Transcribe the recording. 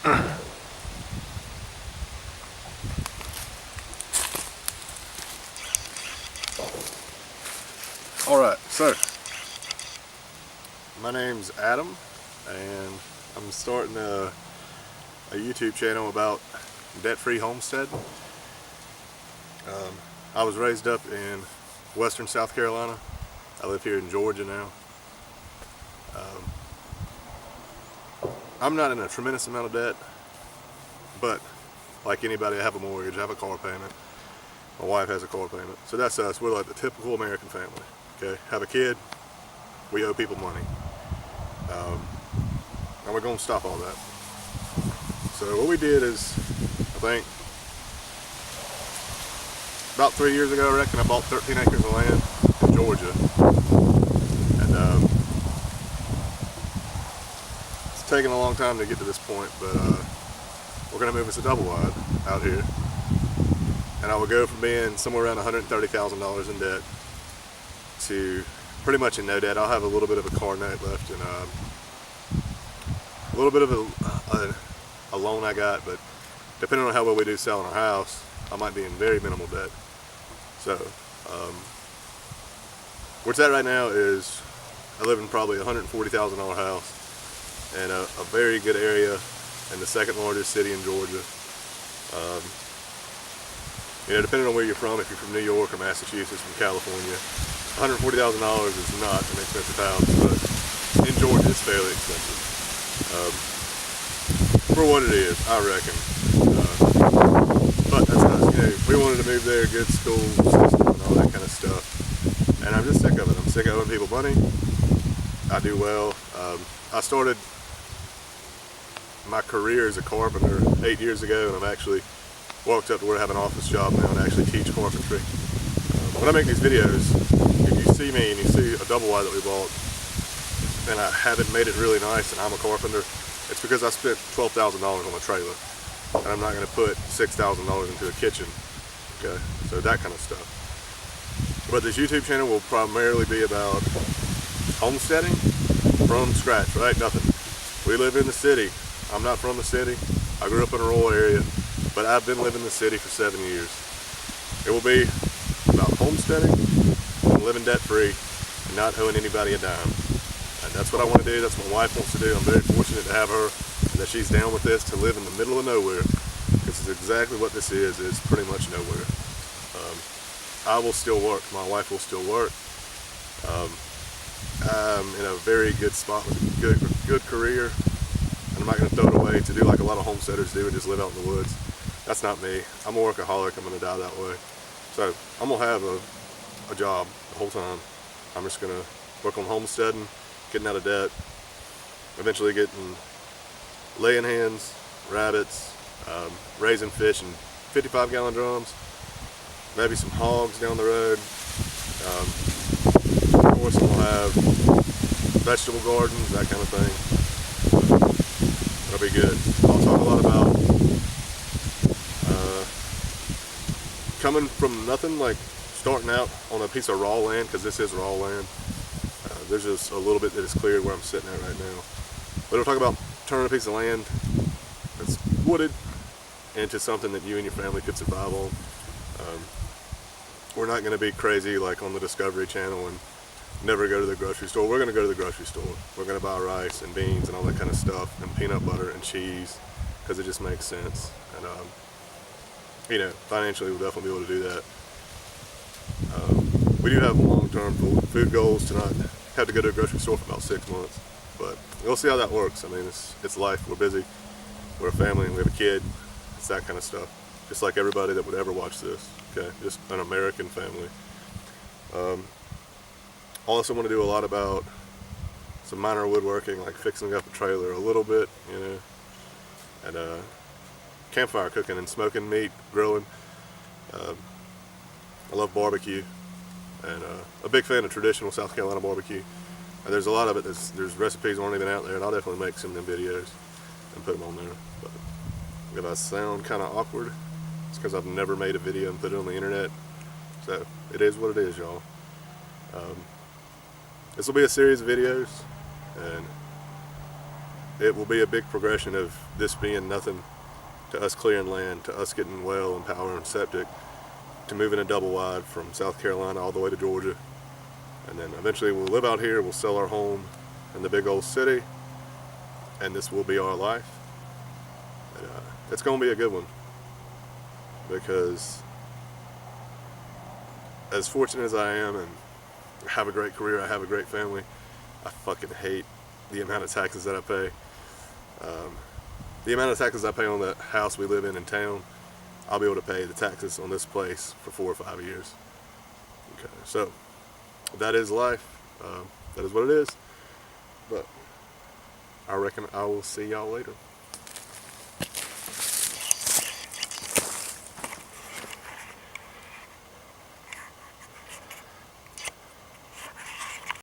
Alright, so my name's Adam, and I'm starting a YouTube channel about debt-free homesteading. I was raised up in western South Carolina. I live here in Georgia now. I'm not in a tremendous amount of debt, but like anybody, I have a mortgage, I have a car payment. My wife has a car payment. So that's us. We're like the typical American family. Okay, have a kid, we owe people money. And we're going to stop all that. So what we did is, I think, about 3 years ago, I reckon, I bought 13 acres of land in Georgia. And it's taken a long time to get to this point, but we're going to move us a double wide out here. And I will go from being somewhere around $130,000 in debt to pretty much in no debt. I'll have a little bit of a car note left and a little bit of a loan I got, but depending on how well we do selling our house, I might be in very minimal debt. So where it's at right now is I live in probably a $140,000 house in a very good area in the second largest city in Georgia. You know, depending on where you're from, if you're from New York or Massachusetts, from California, $140,000 is not an expensive house, but in Georgia it's fairly expensive. For what it is, I reckon. But that's not, you know, we wanted to move there, good school system and all that kind of stuff. And I'm just sick of it. I'm sick of owing people money. I do well. I started my career as a carpenter 8 years ago, and I've actually walked up to where I have an office job now and actually teach carpentry. When I make these videos, if you see me and you see a double wide that we bought and I haven't made it really nice and I'm a carpenter, it's because I spent $12,000 on a trailer and I'm not going to put $6,000 into a kitchen. Okay, so that kind of stuff. But this YouTube channel will primarily be about homesteading from scratch, right? Nothing. We live in the city. I'm not from the city. I grew up in a rural area, but I've been living in the city for 7 years. It will be about homesteading and living debt-free and not owing anybody a dime. And that's what I want to do. That's what my wife wants to do. I'm very fortunate to have her and that she's down with this, to live in the middle of nowhere. This is exactly what this is pretty much nowhere. I will still work. My wife will still work. I'm in a very good spot with a good career. And I'm not going to throw it away to do like a lot of homesteaders do and just live out in the woods. That's not me. I'm a workaholic. I'm going to die that way. So I'm going to have a job the whole time. I'm just going to work on homesteading, getting out of debt, eventually getting laying hens, rabbits, raising fish in 55-gallon drums, maybe some hogs down the road. Of course, we'll have vegetable gardens, that kind of thing. That'll be good. I'll talk a lot about coming from nothing, like starting out on a piece of raw land, because this is raw land. There's just a little bit that is cleared where I'm sitting at right now. But we'll talk about turning a piece of land that's wooded into something that you and your family could survive on. We're not going to be crazy like on the Discovery Channel and never go to the grocery store. We're going to go to the grocery store. We're going to buy rice and beans and all that kind of stuff, and peanut butter and cheese, because it just makes sense. And you know, financially we'll definitely be able to do that. We do have long-term food goals to not have to go to a grocery store for about 6 months, but we'll see how that works. I mean, it's life. We're busy. We're a family and we have a kid. It's that kind of stuff. Just like everybody that would ever watch this. Okay, just an American family. I also want to do a lot about some minor woodworking, like fixing up a trailer a little bit, you know, and campfire cooking and smoking meat, grilling. I love barbecue, and a big fan of traditional South Carolina barbecue. And there's a lot of it. There's recipes aren't even out there, and I'll definitely make some of them videos and put them on there. But if I sound kind of awkward, it's because I've never made a video and put it on the internet. So it is what it is, y'all. This will be a series of videos, and it will be a big progression of this being nothing to us clearing land, to us getting well and power and septic, to moving a double wide from South Carolina all the way to Georgia. And then eventually we'll live out here, we'll sell our home in the big old city, and this will be our life. And, it's going to be a good one, because as fortunate as I am and have a great career, I have a great family, I fucking hate the amount of taxes that I pay. The amount of taxes I pay on the house we live in town, I'll be able to pay the taxes on this place for 4 or 5 years. Okay, so that is life. That is what it is. But I reckon I will see y'all later.